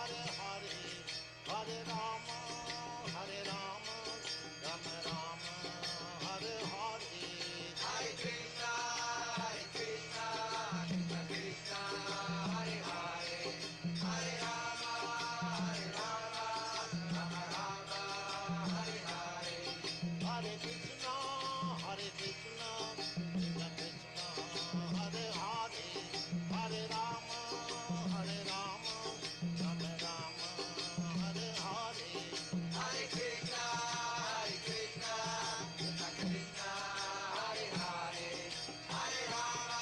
Hare Hare, Hare Rama, Hare Rama, Rama Rama, Hare Hare. Hare Krishna, Krishna Krishna, Hare Hare, Hare Rama, Rama Rama, Hare Hare. Hare Krishna, Hare Krishna, Krishna Krishna, Hare Hare, Hare Rama, Hare Rama, Rama Rama, Hare Hare. Hare Krishna, Krishna Krishna, Hare Hare, Hare Rama,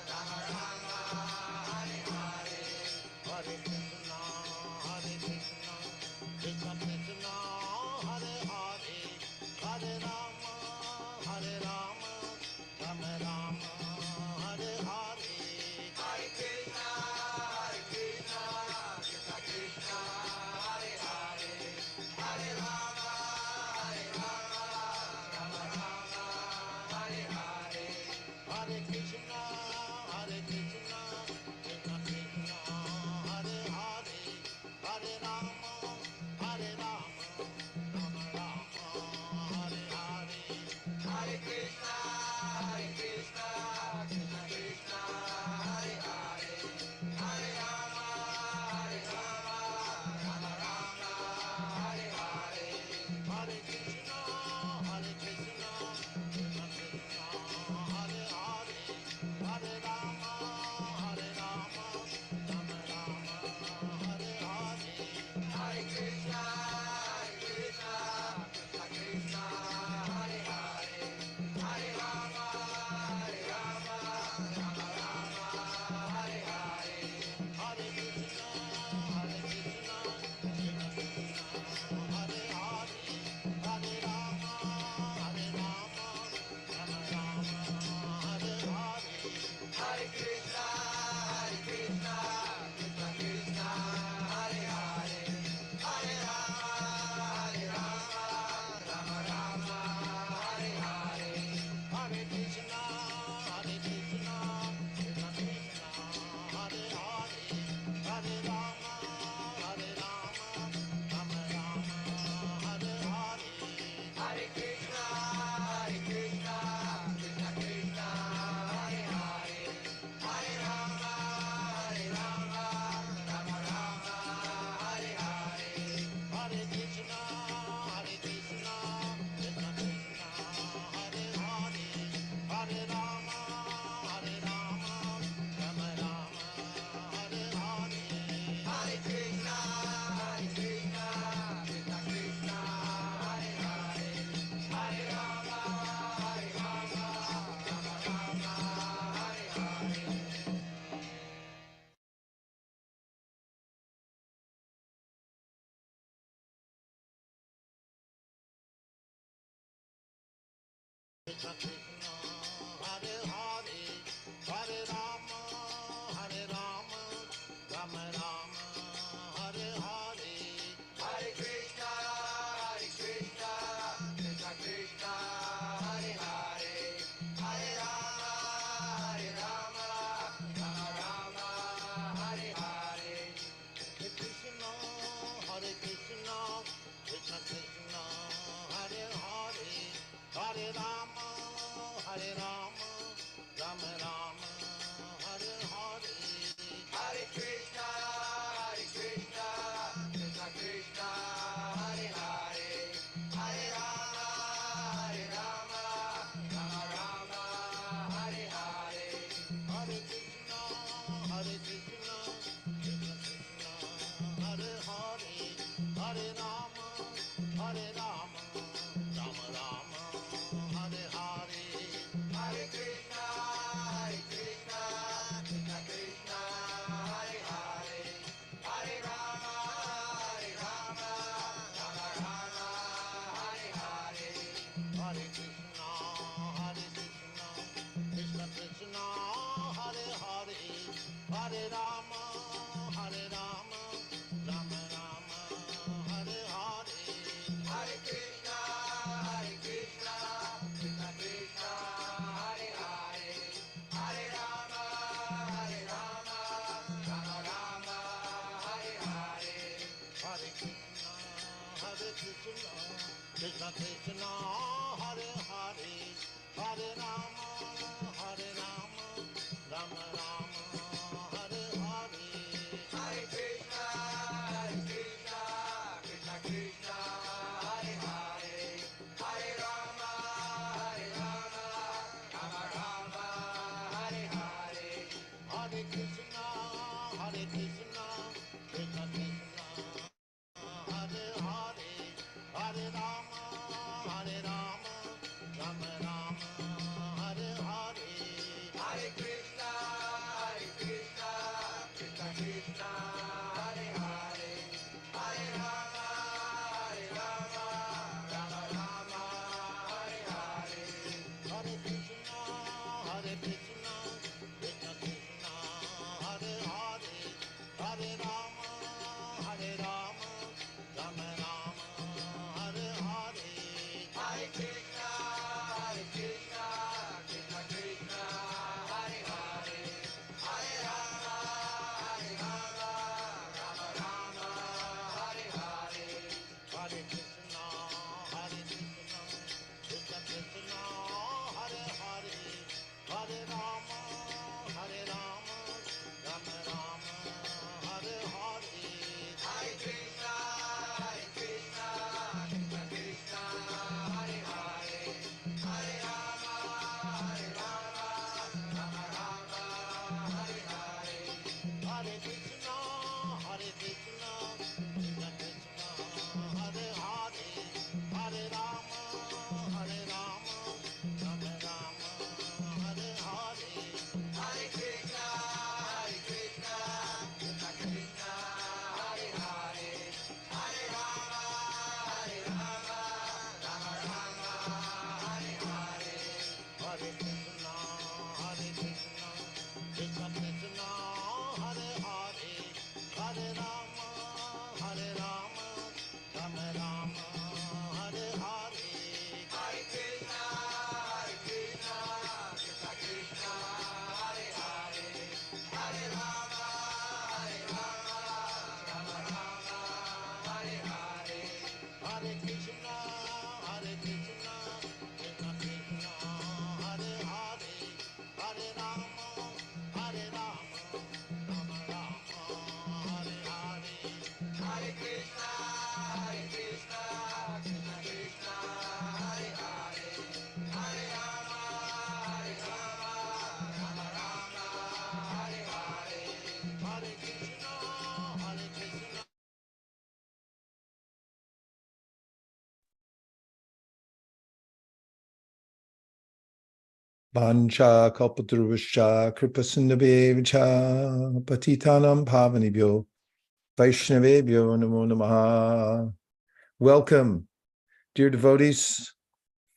Rama Rama, Hare Hare. Hare Krishna, Hare Krishna, Krishna Krishna, Hare Hare, Hare Rama, Hare Rama, Rama Rama, Hare Hare. Hare Krishna, Krishna Krishna, Hare Hare, Hare Rama, Rama Rama, Hare Hare. Hare Krishna, Hare Krishna, Krishna Krishna, Hare Hare, Hare Rama, Hare Rama, Rama Rama, Hare Hare. Hare Krishna, Krishna Krishna, Hare Hare, Hare Rama, Rama Rama, Hare Hare. Hare Krishna, Hare Krishna, Krishna Krishna, Hare Hare, Hare Rama, Hare Rama, Rama Rama, Hare Hare. Hare Krishna, Krishna Krishna, Hare Hare, Hare Rama, Rama Rama, Hare Hare. Hare Krishna, Hare Krishna, Krishna Krishna, Hare Hare, Hare Rama, Hare Rama, Rama Rama, Hare Hare. Hare Krishna, Krishna Krishna, Hare Hare, Hare Rama, Rama Rama, Hare Hare. Hare Krishna, Hare Krishna, Krishna Krishna, Hare Hare, Hare Rama, Hare Rama, Rama Rama, Hare Hare. Hare Krishna, Krishna Krishna, Hare Hare, Hare Rama, Rama Rama, Hare Hare. Hare Krishna, Hare Krishna, Krishna Krishna, Hare Hare, Hare Rama, Hare Rama, Rama Rama, Hare Hare. Hare Krishna, Krishna Krishna, Hare Hare, Hare Rama, Rama Rama, Hare Hare. Krishna Krishna, Hare Hare, Hare Rama, Hare Rama, Rama Rama, Hare Hare. Hare Krishna, Krishna Krishna, Hare Hare, Hare Rama, Rama Rama, Hare Hare. Hare Krishna, Hare Krishna, Krishna Krishna, Hare Hare, Hare Rama, Hare Rama, Rama Rama, Hare Hare. Hare Krishna, Krishna Krishna, Hare Hare, Hare Rama, Rama Rama, Hare Hare. Hare Krishna, Hare Krishna, Krishna Krishna, Hare Hare, Hare Rama, Hare Rama, Rama Rama, Hare Hare. Hare Krishna, Krishna Krishna, Hare Hare, Hare Rama, Rama Rama, Hare Hare. Hare Krishna, Hare Krishna, Krishna Krishna, Hare Hare, Hare Rama, Hare Rama, Rama Rama, Hare Hare. Hare Krishna, Krishna Krishna, Hare Hare, Hare Rama, Rama Rama, Hare Hare. Hare Krishna, Krishna Krishna, Hare Hare, Hare Rama, Rama Rama, Hare Hare. Hare Krishna, Krishna Krishna, Hare Hare, Hare Rama, Rama Rama, Hare Hare. Hare Krishna, Krishna Krishna, Hare Hare, Hare Rama, Rama Rama, Hare Hare. Hare Krishna, Krishna Krishna, Hare Hare, Hare Rama, Rama Rama, Hare Hare. Hare Krishna, Krishna Krishna, Hare Hare, Hare Rama, Rama Rama, Hare Hare. Hare Krishna, Krishna Krishna, Hare Hare, Hare Rama, Rama Rama, Hare Hare. Hare Krishna, Krishna Krishna, Hare Hare, Hare Rama, Rama Rama, Hare Hare. Hare Krishna, Krishna Krishna, Hare Hare, Hare Rama, Rama Rama, Hare Hare. Hare Krishna, Krishna Krishna, Hare Hare, Hare Rama, Rama Rama, Hare Hare. Hare Krishna, Krishna Krishna, Hare Hare, Hare Rama, Rama Rama, Hare Hare. Hare Krishna, Krishna Krishna, Hare Hare, Hare Rama, Rama Rama, Hare Hare. Hare Krishna, Krishna Krishna, Hare Hare, Hare Rama, Rama Rama, Hare Hare. Hare Krishna, Krishna Krishna, Hare Hare, Hare Rama, Rama Rama, Hare Hare. Hare Krishna, Krishna. Vancha kalpatarusha kripasundabevcha patitanam pavanibhyo Vaishnavebhyo namo namaha. Welcome, dear devotees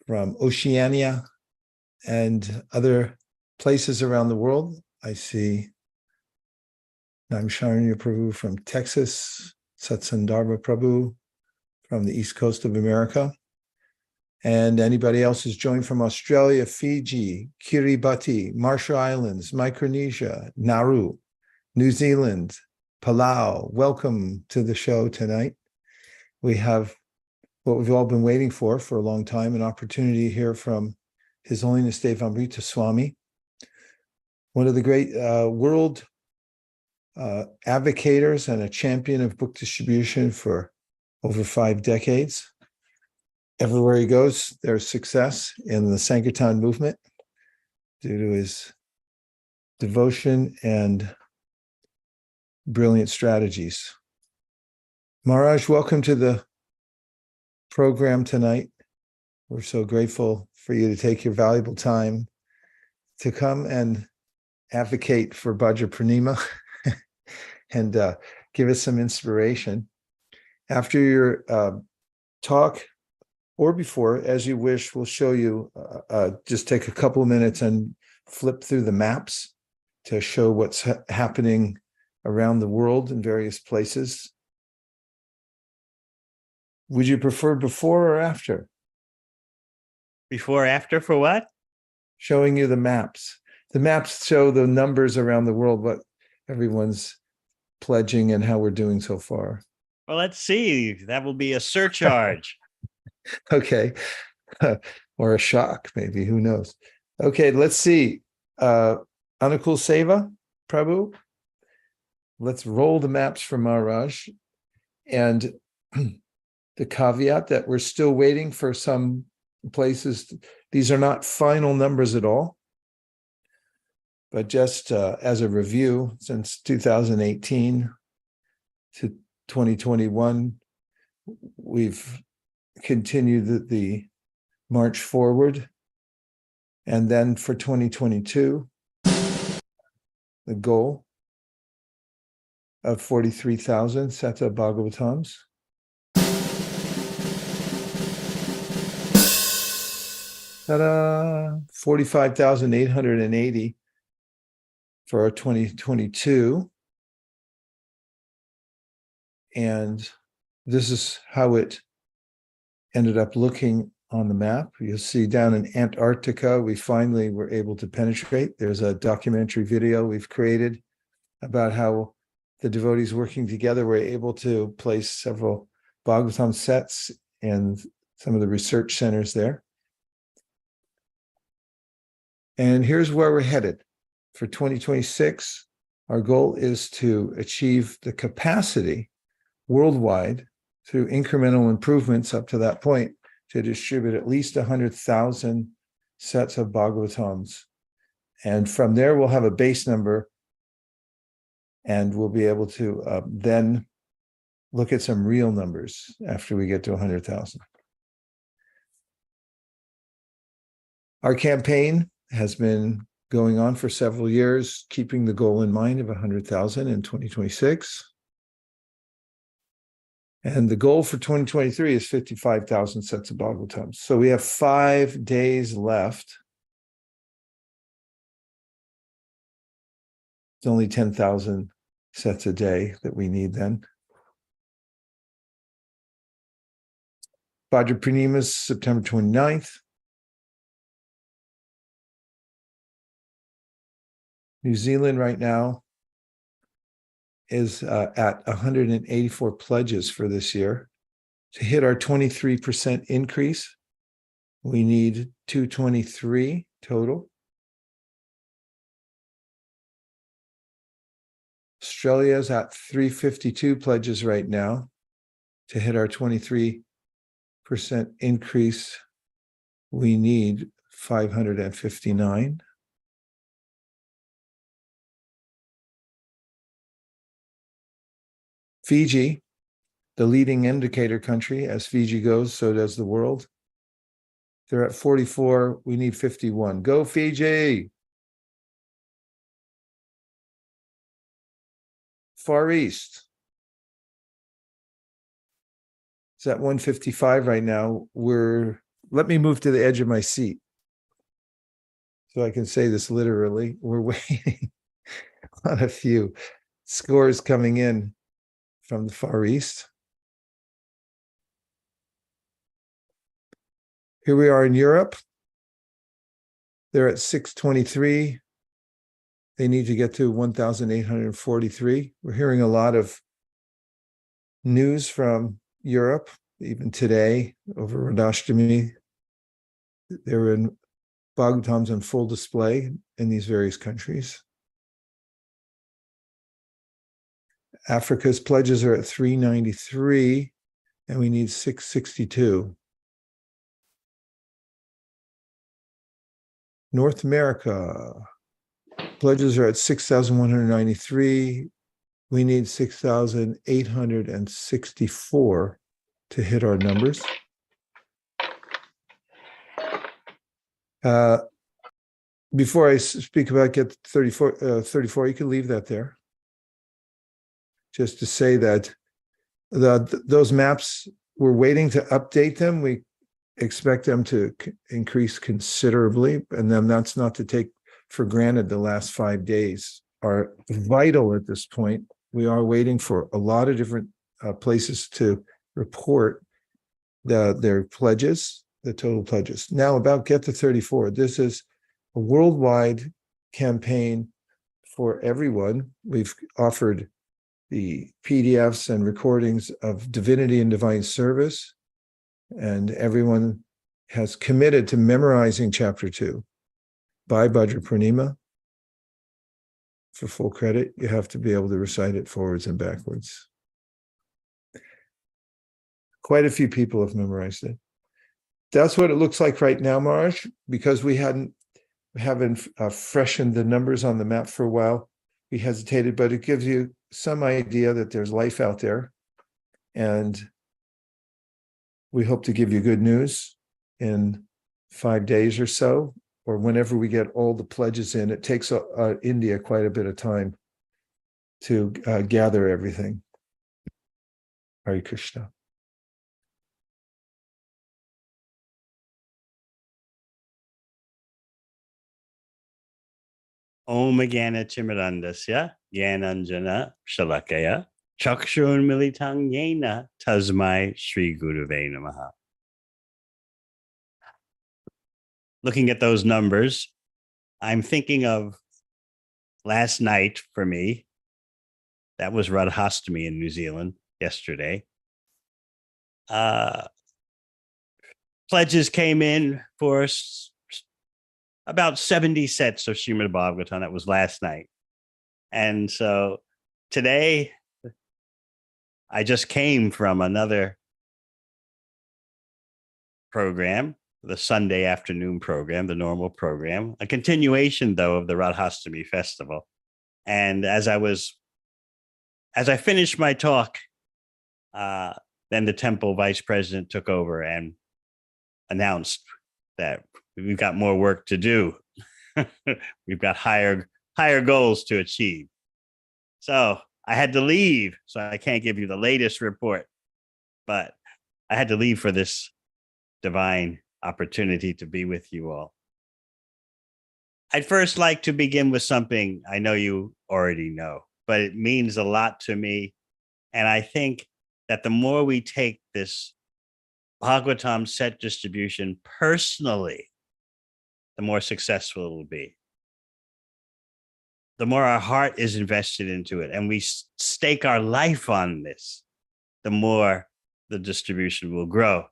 from Oceania and other places around the world. I see Namsharanya Prabhu from Texas, Satsandarbha Prabhu from the East Coast of America, and anybody else who's joined from Australia, Fiji, Kiribati, Marshall Islands, Micronesia, Nauru, New Zealand, Palau. Welcome to the show tonight. We have what we've all been waiting for a long time, an opportunity to hear from His Holiness Devamrita Swami, one of the great world advocators and a champion of book distribution for over 5 decades. Everywhere he goes, there's success in the Sankirtan movement due to his devotion and brilliant strategies. Maharaj, welcome to the program tonight. We're so grateful for you to take your valuable time to come and advocate for Bhadra Purnima and give us some inspiration. After your talk, or before, as you wish, we'll show you, just take a couple of minutes and flip through the maps to show what's happening around the world in various places. Would you prefer before or after? Before, after for what? Showing you the maps. The maps show the numbers around the world, what everyone's pledging and how we're doing so far. Well, let's see. That will be a surcharge. Okay. Or a shock, maybe, who knows? Okay, let's see. Anukul Seva, Prabhu. Let's roll the maps for Maharaj. And the caveat that we're still waiting for some places. These are not final numbers at all, but just as a review, since 2018 to 2021, we've continued the march forward. And then for 2022, the goal of 43,000 Seta Bhagavatams. Ta-da! 45,880 for our 2022. And this is how it ended up looking on the map. You'll see down in Antarctica, we finally were able to penetrate. There's a documentary video we've created about how the devotees working together were able to place several Bhagavatam sets in some of the research centers there. And here's where we're headed. For 2026, our goal is to achieve the capacity worldwide through incremental improvements up to that point to distribute at least 100,000 sets of Bhagavatams. And from there, we'll have a base number and we'll be able to then look at some real numbers after we get to 100,000. Our campaign has been going on for several years, keeping the goal in mind of 100,000 in 2026. And the goal for 2023 is 55,000 sets of Bhagavatams. So we have 5 days left. It's only 10,000 sets a day that we need then. Bhadra Purnima is September 29th. New Zealand right now is at 184 pledges for this year. To hit our 23% increase, we need 223 total. Australia is at 352 pledges right now. To hit our 23% increase, we need 559. Fiji, the leading indicator country, as Fiji goes, so does the world. They're at 44. We need 51. Go Fiji! Far East. It's at 155 right now. Let me move to the edge of my seat so I can say this literally. We're waiting on a few scores coming in from the Far East. Here we are in Europe. They're at 623. They need to get to 1,843. We're hearing a lot of news from Europe, even today, over Radhashtami. There were Bhagavatams on full display in these various countries. Africa's pledges are at 393, and we need 662. North America, pledges are at 6,193. We need 6,864 to hit our numbers. Before I speak about get 34, you can leave that there. Just to say that those maps, we're waiting to update them. We expect them to increase considerably, and then that's not to take for granted the last 5 days are vital at this point. We are waiting for a lot of different places to report their pledges, the total pledges. Now about Get to 34. This is a worldwide campaign for everyone. We've offered the PDFs and recordings of Divinity and Divine Service. And everyone has committed to memorizing chapter 2 by Bhadra Purnima. For full credit, you have to be able to recite it forwards and backwards. Quite a few people have memorized it. That's what it looks like right now, Marge, because we haven't freshened the numbers on the map for a while. We hesitated, but it gives you some idea that there's life out there. And we hope to give you good news in 5 days or so, or whenever we get all the pledges in. It takes India quite a bit of time to gather everything. Hare Krishna. Om Gana Chimarandasya, Gyananjana Shalakaya, Chakshun Militang Yena, Tasmai Shri Guruve Namaha. Looking at those numbers, I'm thinking of last night for me. That was Radhastami in New Zealand yesterday. Pledges came in for about 70 sets of Srimad Bhagavatam. That was last night. And so today, I just came from another program, the Sunday afternoon program, the normal program, a continuation, though, of the Radhastami festival. And as I finished my talk, then the temple vice president took over and announced that we've got more work to do. We've got higher goals to achieve. So I had to leave. So I can't give you the latest report, but I had to leave for this divine opportunity to be with you all. I'd first like to begin with something I know you already know, but it means a lot to me. And I think that the more we take this Bhagavatam set distribution personally, the more successful it will be. The more our heart is invested into it and we stake our life on this, the more the distribution will grow.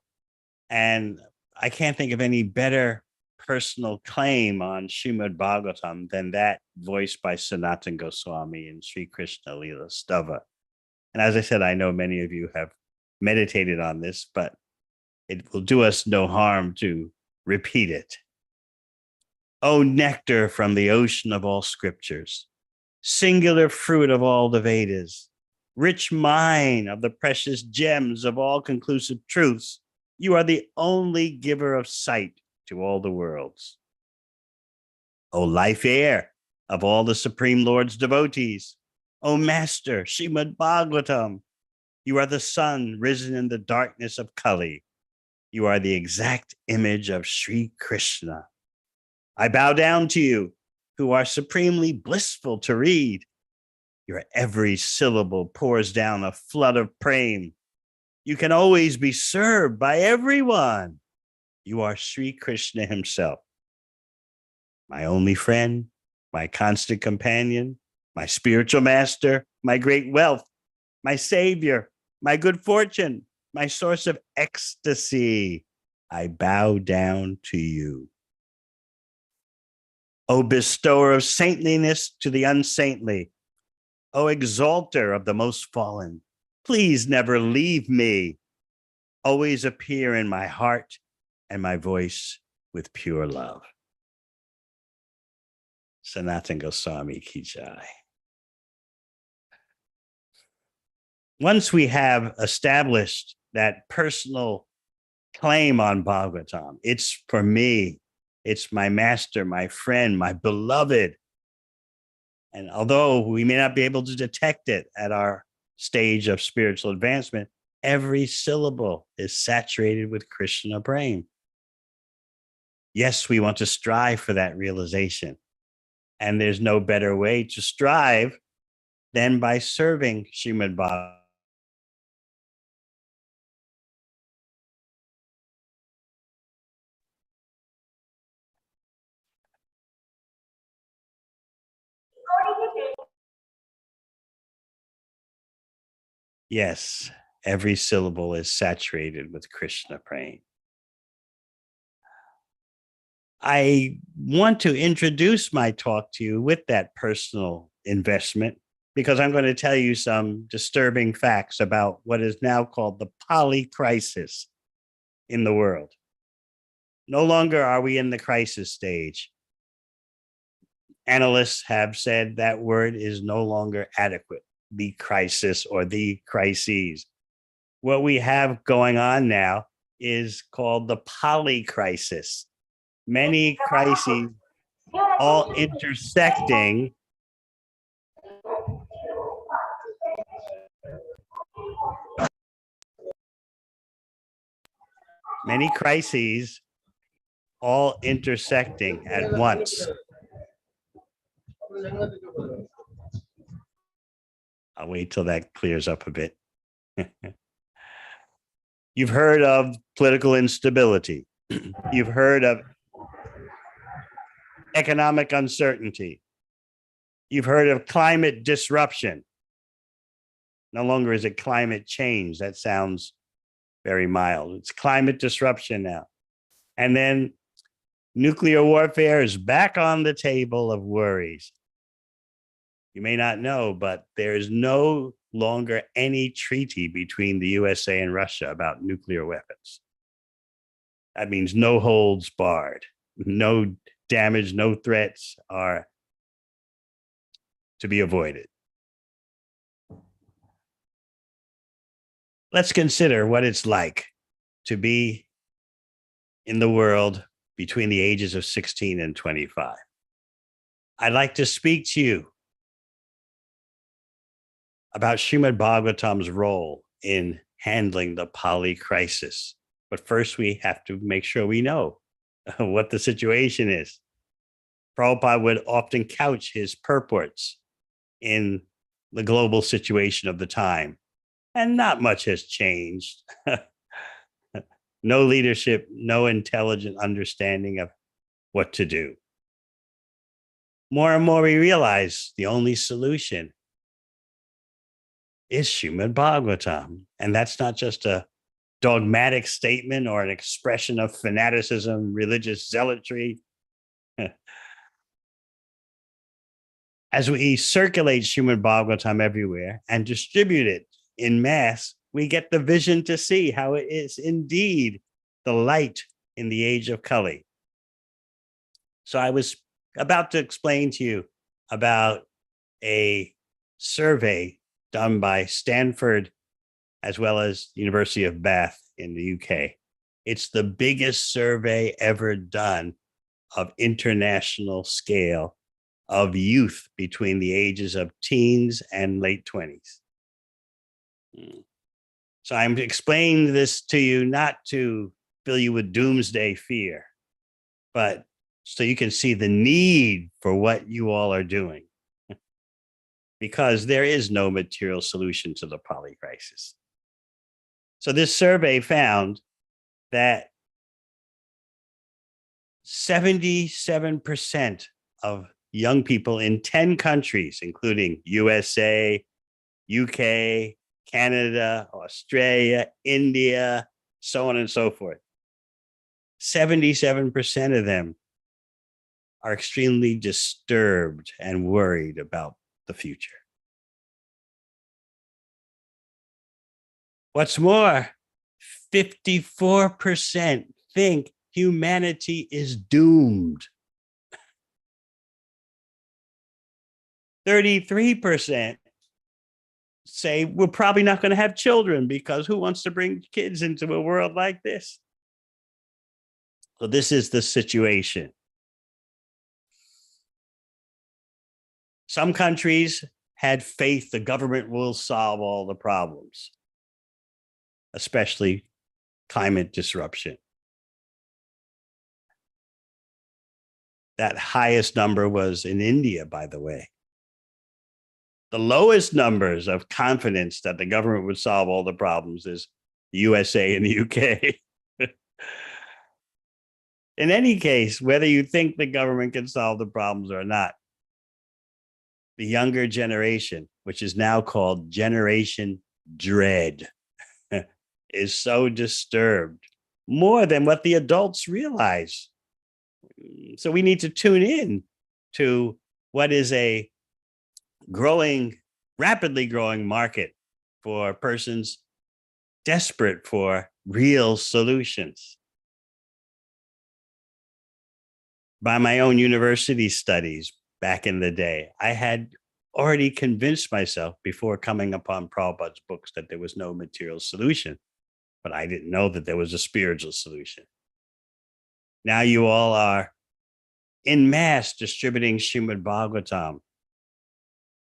And I can't think of any better personal claim on Srimad Bhagavatam than that voiced by Sanatana Goswami in Sri Krishna Leela Stava. And as I said, I know many of you have meditated on this, but it will do us no harm to repeat it. O nectar from the ocean of all scriptures, singular fruit of all the Vedas, rich mine of the precious gems of all conclusive truths, you are the only giver of sight to all the worlds. O life air of all the Supreme Lord's devotees, O Master Srimad Bhagavatam, you are the sun risen in the darkness of Kali. You are the exact image of Sri Krishna. I bow down to you, who are supremely blissful to read. Your every syllable pours down a flood of prema. You can always be served by everyone. You are Sri Krishna himself. My only friend, my constant companion, my spiritual master, my great wealth, my savior, my good fortune, my source of ecstasy. I bow down to you. O bestower of saintliness to the unsaintly, O exalter of the most fallen, please never leave me. Always appear in my heart and my voice with pure love. Sanatana Goswami Ki Jai. Once we have established that personal claim on Bhagavatam, it's for me, it's my master, my friend, my beloved. And although we may not be able to detect it at our stage of spiritual advancement, every syllable is saturated with Krishna prema. Yes, we want to strive for that realization. And there's no better way to strive than by serving Srimad Bhagavatam. Yes, every syllable is saturated with Krishna praying. I want to introduce my talk to you with that personal investment because I'm going to tell you some disturbing facts about what is now called the poly crisis in the world. No longer are we in the crisis stage. Analysts have said that word is no longer adequate, the crisis or the crises. What we have going on now is called the poly crisis. Many crises all intersecting many crises all intersecting at once. I'll wait till that clears up a bit. You've heard of political instability. You've heard of economic uncertainty. You've heard of climate disruption. No longer is it climate change. That sounds very mild. It's climate disruption now. And then nuclear warfare is back on the table of worries. You may not know, but there is no longer any treaty between the USA and Russia about nuclear weapons. That means no holds barred, no damage, no threats are to be avoided. Let's consider what it's like to be in the world between the ages of 16 and 25. I'd like to speak to you about Srimad Bhagavatam's role in handling the Pali crisis. But first, we have to make sure we know what the situation is. Prabhupada would often couch his purports in the global situation of the time, and not much has changed. No leadership, no intelligent understanding of what to do. More and more, we realize the only solution is Srimad Bhagavatam. And that's not just a dogmatic statement or an expression of fanaticism, religious zealotry. As we circulate Srimad Bhagavatam everywhere and distribute it in mass, we get the vision to see how it is indeed the light in the age of Kali. So I was about to explain to you about a survey done by Stanford as well as University of Bath in the UK. It's the biggest survey ever done of international scale of youth between the ages of teens and late 20s. So I'm explaining this to you not to fill you with doomsday fear, but so you can see the need for what you all are doing. Because there is no material solution to the Pali crisis. So this survey found that 77% of young people in 10 countries, including USA, UK, Canada, Australia, India, so on and so forth, 77% of them are extremely disturbed and worried about the future. What's more, 54% think humanity is doomed. 33% say we're probably not going to have children because who wants to bring kids into a world like this? So this is the situation. Some countries had faith the government will solve all the problems, especially climate disruption. That highest number was in India, by the way. The lowest numbers of confidence that the government would solve all the problems is the USA and the UK. In any case, whether you think the government can solve the problems or not, the younger generation, which is now called Generation dread is so disturbed, more than what the adults realize. So we need to tune in to what is a rapidly growing market for persons desperate for real solutions. By my own university studies back in the day, I had already convinced myself before coming upon Prabhupada's books that there was no material solution, but I didn't know that there was a spiritual solution. Now you all are en masse distributing Srimad Bhagavatam,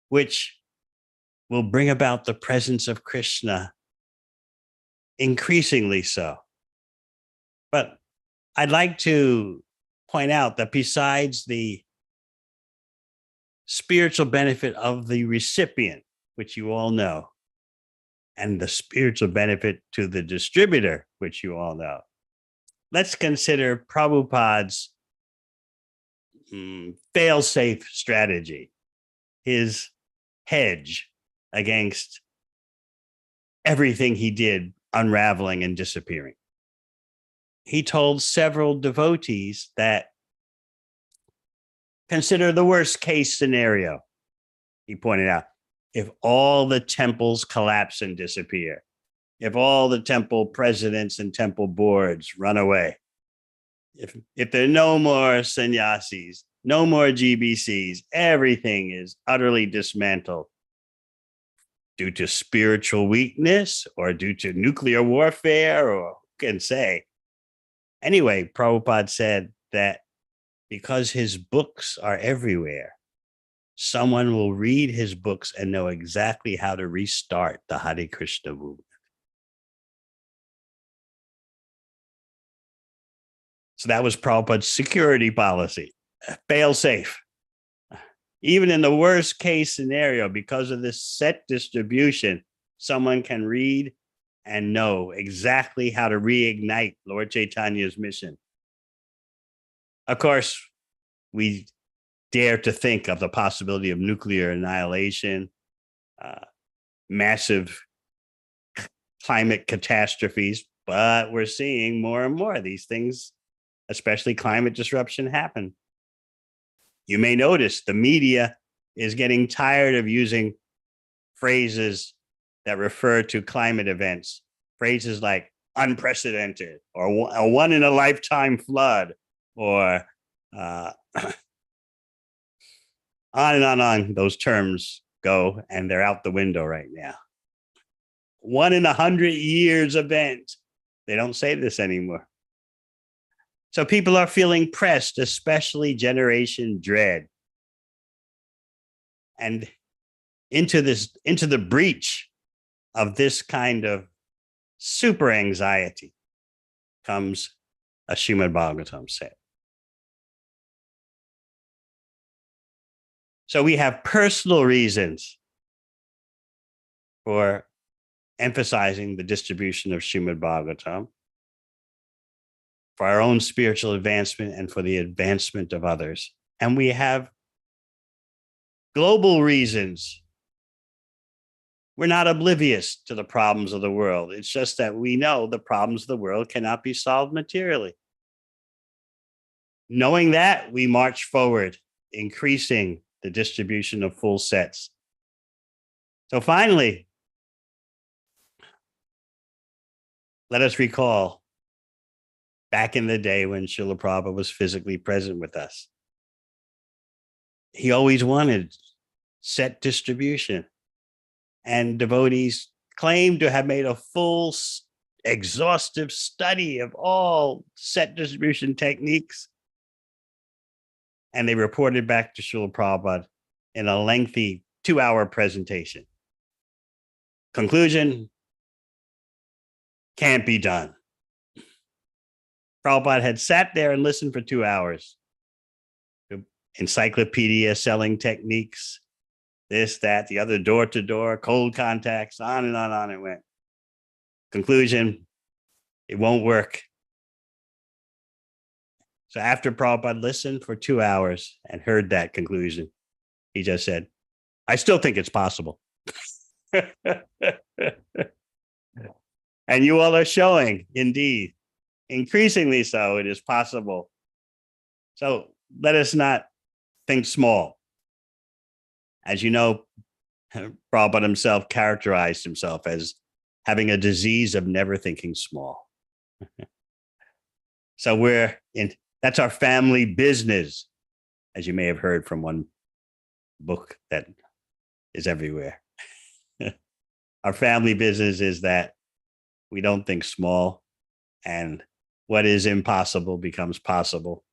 which will bring about the presence of Krishna increasingly so. But I'd like to point out that besides the spiritual benefit of the recipient, which you all know, and the spiritual benefit to the distributor, which you all know, let's consider Prabhupada's fail-safe strategy, his hedge against everything he did unraveling and disappearing. He told several devotees that consider the worst case scenario. He pointed out, if all the temples collapse and disappear, if all the temple presidents and temple boards run away, if there are no more sannyasis, no more GBCs, everything is utterly dismantled due to spiritual weakness or due to nuclear warfare, or who can say? Anyway, Prabhupada said that because his books are everywhere, someone will read his books and know exactly how to restart the Hare Krishna movement. So that was Prabhupada's security policy, fail safe. Even in the worst case scenario, because of this set distribution, someone can read and know exactly how to reignite Lord Chaitanya's mission. Of course, we dare to think of the possibility of nuclear annihilation, massive climate catastrophes, but we're seeing more and more of these things, especially climate disruption, happen. You may notice the media is getting tired of using phrases that refer to climate events, phrases like unprecedented or a one in a lifetime flood, or on and on those terms go, and they're out the window right now. 1 in 100 years event. They don't say this anymore. So people are feeling pressed, especially Generation Dread, and into the breach of this kind of super anxiety comes a Srimad Bhagavatam set. So we have personal reasons for emphasizing the distribution of Srimad Bhagavatam, for our own spiritual advancement and for the advancement of others. And we have global reasons. We're not oblivious to the problems of the world. It's just that we know the problems of the world cannot be solved materially. Knowing that, we march forward, increasing the distribution of full sets. So finally, let us recall back in the day when Srila Prabhupada was physically present with us. He always wanted set distribution, and devotees claimed to have made a full, exhaustive study of all set distribution techniques. And they reported back to Srila Prabhupada in a lengthy 2-hour presentation. Conclusion: can't be done. Prabhupada had sat there and listened for 2 hours. Encyclopedia selling techniques, this, that, the other, door to door, cold contacts, on and on it went. Conclusion: it won't work. So after Prabhupada listened for 2 hours and heard that conclusion, he just said, I still think it's possible. And you all are showing, indeed, increasingly so, it is possible. So let us not think small. As you know, Prabhupada himself characterized himself as having a disease of never thinking small. So that's our family business, as you may have heard from one book that is everywhere. Our family business is that we don't think small, and what is impossible becomes possible.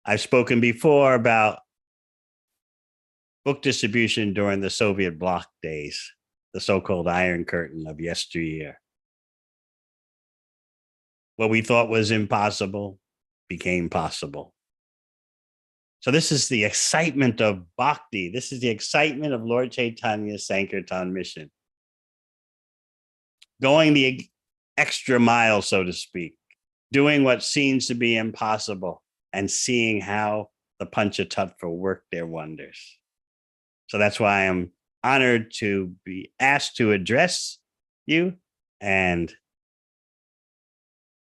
I've spoken before about book distribution during the Soviet bloc days, the so-called Iron Curtain of yesteryear. What we thought was impossible became possible. So this is the excitement of bhakti. This is the excitement of Lord Chaitanya's Sankirtan mission. Going the extra mile, so to speak, doing what seems to be impossible and seeing how the Panchatattva work their wonders. So that's why I'm honored to be asked to address you, and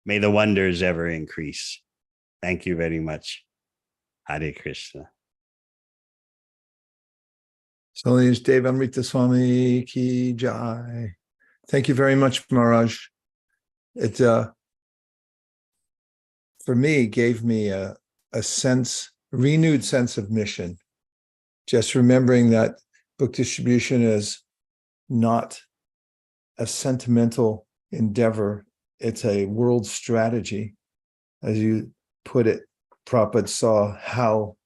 may the wonders ever increase. Thank you very much. Hare Krishna. Salini's Dev Amrita Swami Ki Jai. Thank you very much, Maharaj. It, for me, gave me a renewed sense of mission. Just remembering that book distribution is not a sentimental endeavor. It's a world strategy. As you put it, Prabhupada saw how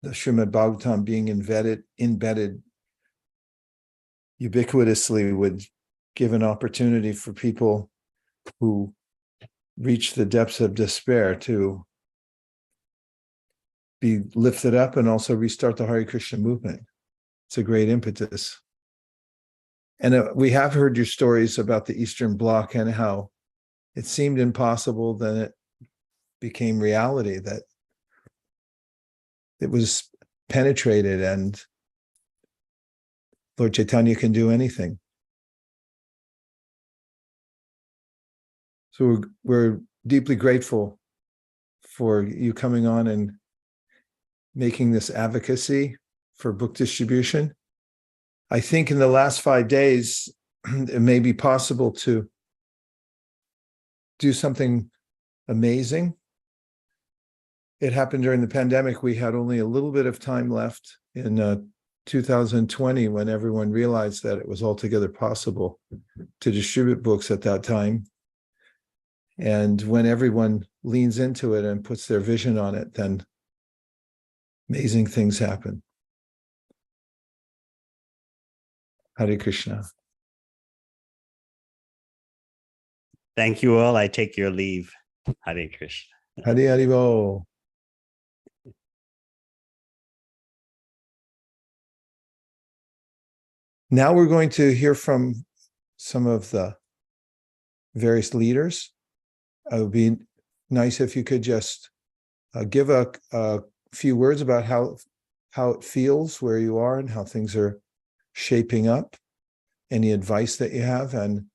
the Srimad Bhagavatam being embedded ubiquitously would give an opportunity for people who reach the depths of despair to be lifted up and also restart the Hare Krishna movement. It's a great impetus. And we have heard your stories about the Eastern Bloc and how it seemed impossible, then it became reality, that it was penetrated and Lord Chaitanya can do anything. So we're deeply grateful for you coming on and making this advocacy for book distribution. I think in the last 5 days, it may be possible to do something amazing. It happened during the pandemic. We had only a little bit of time left in 2020 when everyone realized that it was altogether possible to distribute books at that time. And when everyone leans into it and puts their vision on it, then amazing things happen. Hare Krishna. Thank you all. I take your leave. Hare Krishna. Hare Hare Bo. Now we're going to hear from some of the various leaders. It would be nice if you could just give a few words about how it feels where you are and how things are shaping up, any advice that you have. And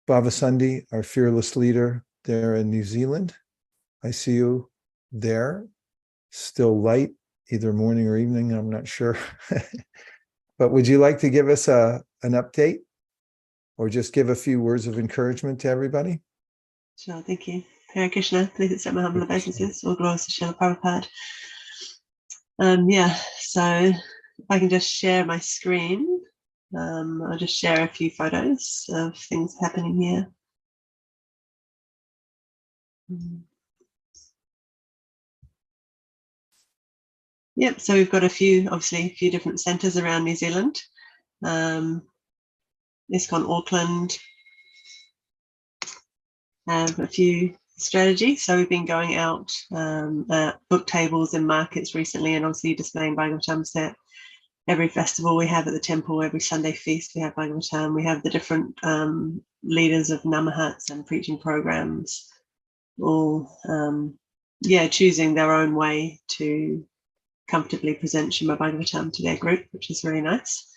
Bhavasandi, our fearless leader there in New Zealand, I see you there, still light, either morning or evening, I'm not sure. But would you like to give us an update or just give a few words of encouragement to everybody? Sure, thank you. Hare Krishna, please accept my humble obeisances. All glories to Srila Prabhupada. So if I can just share my screen, I'll just share a few photos of things happening here. Yep, so we've got obviously a few different centres around New Zealand. ISKCON Auckland have a few strategies. So we've been going out at book tables and markets recently, and obviously displaying Bhagavatam at every festival we have at the temple, every Sunday feast we have Bhagavatam. We have the different leaders of Namahats and preaching programs, all choosing their own way to comfortably present Srimad Bhagavatam to their group, which is very nice.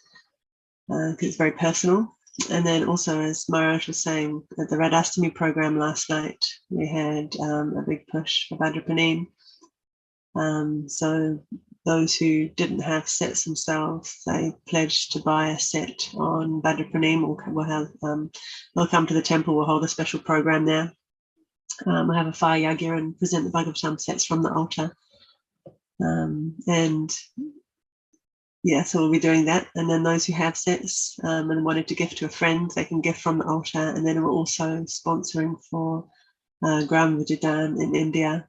because it's very personal. And then also, as Maharaj was saying, at the Radhastami program last night, we had a big push for Bhadra Purnima. So those who didn't have sets themselves, they pledged to buy a set on Bhadra Purnima. They'll come to the temple, we'll hold a special program there. We'll have a fire yagya and present the Bhagavatam sets from the altar. And yeah, so we'll be doing that. And then those who have sets and wanted to gift to a friend, they can gift from the altar. And then we're also sponsoring for Gram Vijayan in India,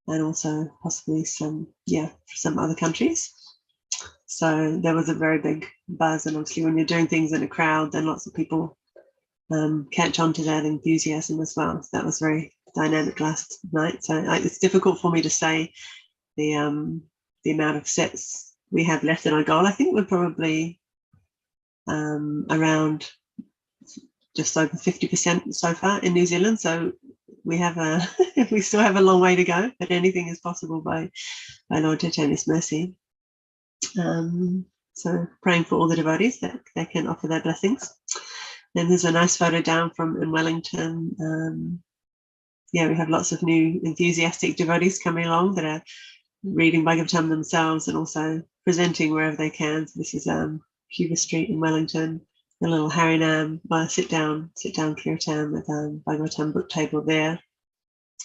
and also possibly some other countries. So there was a very big buzz. And obviously when you're doing things in a crowd, then lots of people catch on to that enthusiasm as well. So that was very dynamic last night. So it's difficult for me to say the amount of sets we have left in our goal. I think we're probably around just over 50% so far in New Zealand. So we have we still have a long way to go, but anything is possible by Lord Chaitanya's mercy. So praying for all the devotees that they can offer their blessings. Then there's a nice photo down from in Wellington. We have lots of new enthusiastic devotees coming along that are reading Bhagavatam themselves and also presenting wherever they can. So this is Cuba Street in Wellington, a little Harinam, sit down kirtan with Bhagavatam book table there,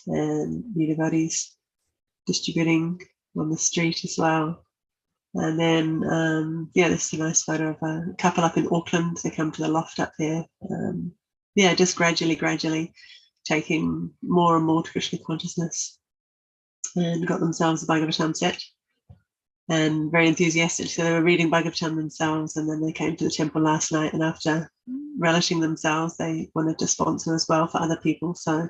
and new devotees distributing on the street as well. And then this is a nice photo of a couple up in Auckland. They come to the loft up there. Just gradually taking more and more to Krishna consciousness, and got themselves a Bhagavatam set, and very enthusiastic. So they were reading Bhagavatam themselves, and then they came to the temple last night, and after relishing themselves, they wanted to sponsor as well for other people. So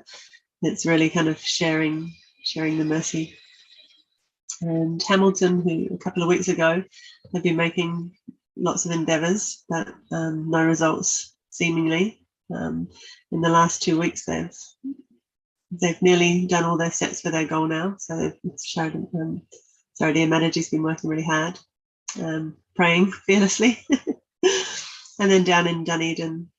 it's really kind of sharing the mercy. And Hamilton, who a couple of weeks ago had been making lots of endeavours, but no results seemingly. In the last 2 weeks, they've nearly done all their sets for their goal now. So they've showed Dear Manager's been working really hard, praying fearlessly. And then down in Dunedin,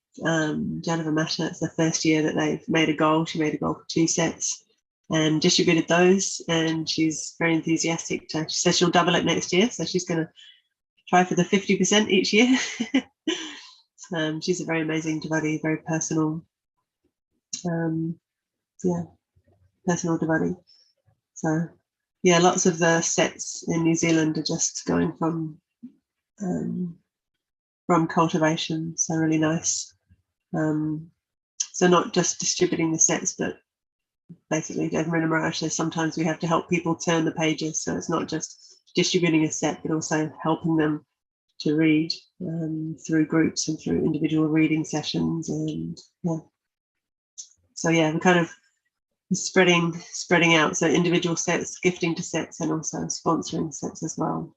Jennifer Matter, it's the first year that they've made a goal. She made a goal for 2 sets and distributed those. And she's very enthusiastic. She says she'll double it next year. So she's going to try for the 50% each year. She's a very amazing devotee, very personal, personal devotee. So lots of the sets in New Zealand are just going from cultivation. So really nice. So not just distributing the sets, but basically Devmarina Maharaj says sometimes we have to help people turn the pages. So it's not just distributing a set, but also helping them to read through groups and through individual reading sessions. And we're kind of spreading out. So individual sets, gifting to sets, and also sponsoring sets as well.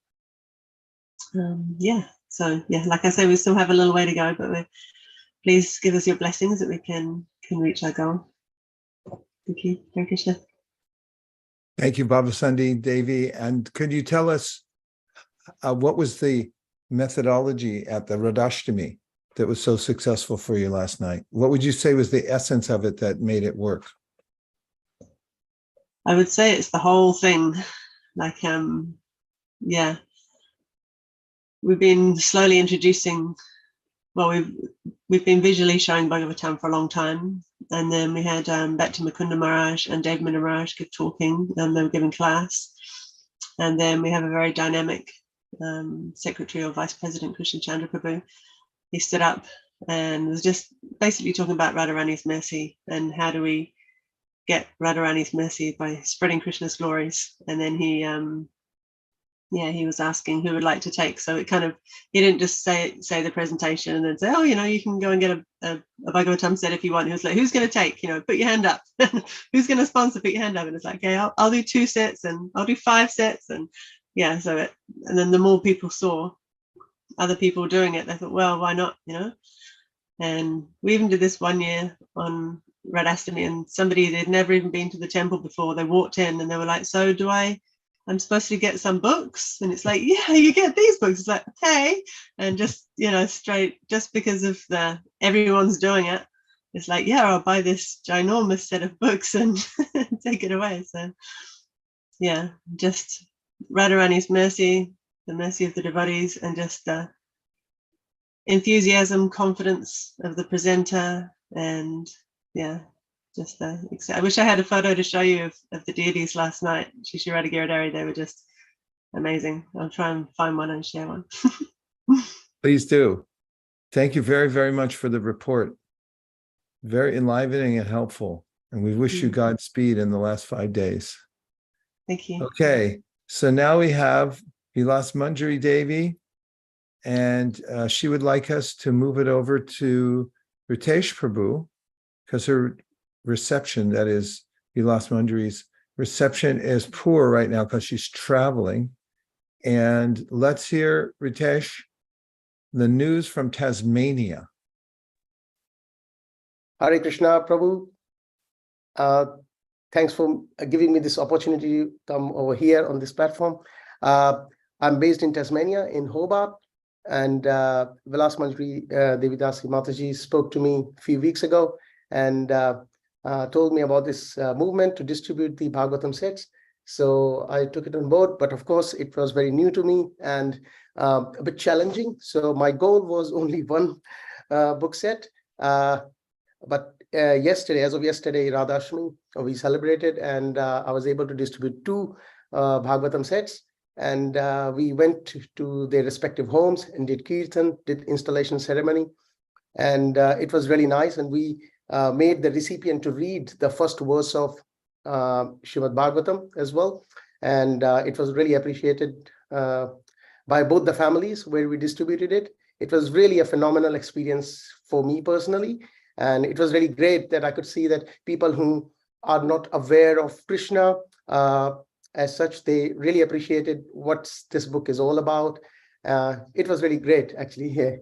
Like I say, we still have a little way to go, but please give us your blessings that we can reach our goal. Thank you. Hare Krishna. Thank you, Baba Sundhi Devi. And could you tell us what was the methodology at the Radhastami that was so successful for you last night? What would you say was the essence of it that made it work? I would say it's the whole thing. Like, we've been slowly introducing. Well, we've been visually showing Bhagavatam for a long time, and then we had Bhakti Mukunda Maharaj and Devmarina Maharaj give talking, and they were giving class, and then we have a very dynamic secretary or vice president, Krishna Chandra Prabhu. He stood up and was just basically talking about Radharani's mercy and how do we get Radharani's mercy by spreading Krishna's glories. And then he was asking who would like to take. So it kind of, he didn't just say the presentation and then say, you can go and get a Bhagavatam set if you want. He was like, who's going to take? Put your hand up. Who's going to sponsor? Put your hand up. And it's like, okay, I'll do 2 sets and I'll do 5 sets. And and then the more people saw other people doing it, they thought, well, why not? And we even did this one year on Radhastami, and somebody, they'd never even been to the temple before, they walked in and they were like, so do I I'm supposed to get some books. And it's like, yeah, you get these books. It's like, okay. And just, straight, just because of everyone's doing it, it's like, yeah, I'll buy this ginormous set of books and take it away. So yeah, just Radharani's mercy, the mercy of the devotees, and just enthusiasm, confidence of the presenter, and yeah, just I wish I had a photo to show you of the deities last night. Shishirada Giridhari, they were just amazing. I'll try and find one and share one. Please do. Thank you very, very much for the report. Very enlivening and helpful. And we wish you Godspeed in the last 5 days. Thank you. Okay, so now we have Vilas Manjari Devi, and she would like us to move it over to Ritesh Prabhu, because her reception, that is Vilas Manjari's reception, is poor right now because she's traveling. And let's hear, Ritesh, the news from Tasmania. Hare Krishna, Prabhu. Thanks for giving me this opportunity to come over here on this platform. I'm based in Tasmania, in Hobart, and Vilas Manjari Devidasi Mataji spoke to me a few weeks ago and told me about this movement to distribute the Bhagavatam sets. So I took it on board, but of course it was very new to me and a bit challenging. So my goal was only one book set. But yesterday, as of yesterday, Radhashmi, we celebrated, and I was able to distribute 2 Bhagavatam sets. And we went to their respective homes and did kirtan, did installation ceremony. And it was really nice. And we made the recipient to read the first verse of Srimad Bhagavatam as well. And it was really appreciated by both the families where we distributed it. It was really a phenomenal experience for me personally. And it was really great that I could see that people who are not aware of Krishna as such, they really appreciated what this book is all about. It was really great, actually. Yeah.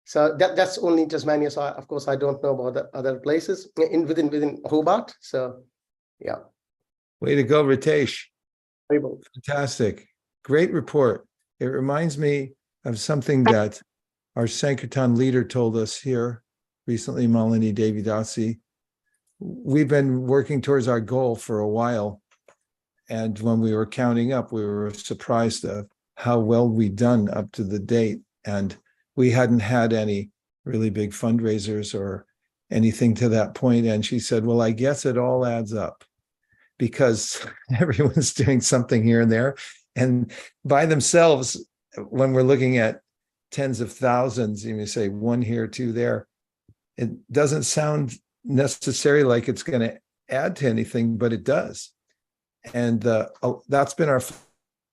So that's only in Tasmania. So of course, I don't know about the other places within Hobart. So yeah. Way to go, Ritesh. Very well. Fantastic. Great report. It reminds me of something that our Sankirtan leader told us here recently, Malini Devidasi. We've been working towards our goal for a while. And when we were counting up, we were surprised of how well we'd done up to the date. And we hadn't had any really big fundraisers or anything to that point. And she said, well, I guess it all adds up because everyone's doing something here and there. And by themselves, when we're looking at tens of thousands, you say 1 here, 2 there, it doesn't sound necessarily like it's going to add to anything, but it does. And that's been our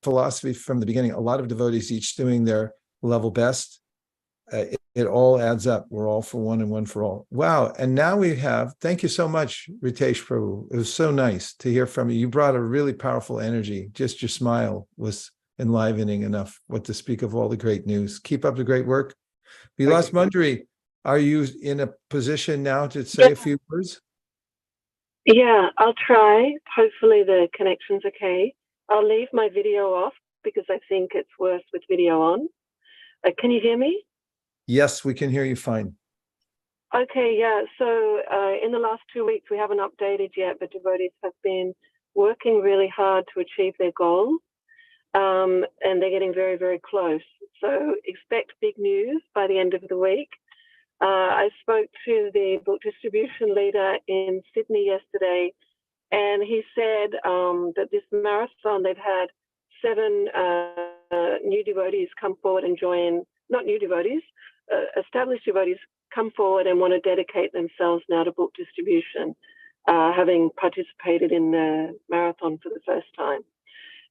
philosophy from the beginning. A lot of devotees each doing their level best. It all adds up. We're all for one and one for all. Wow. And now we have, thank you so much, Ritesh Prabhu. It was so nice to hear from you. You brought a really powerful energy. Just your smile was enlivening enough. What to speak of all the great news. Keep up the great work. Vilas Manjari, are you in a position now to say a few words? Yeah, I'll try. Hopefully the connection's okay. I'll leave my video off because I think it's worse with video on. Can you hear me? Yes, we can hear you fine. Okay, yeah. So in the last 2 weeks, we haven't updated yet, but devotees have been working really hard to achieve their goal. And they're getting very, very close. So expect big news by the end of the week. I spoke to the book distribution leader in Sydney yesterday, and he said that this marathon, they've had 7 new devotees come forward and join, not new devotees, established devotees come forward and want to dedicate themselves now to book distribution, having participated in the marathon for the first time.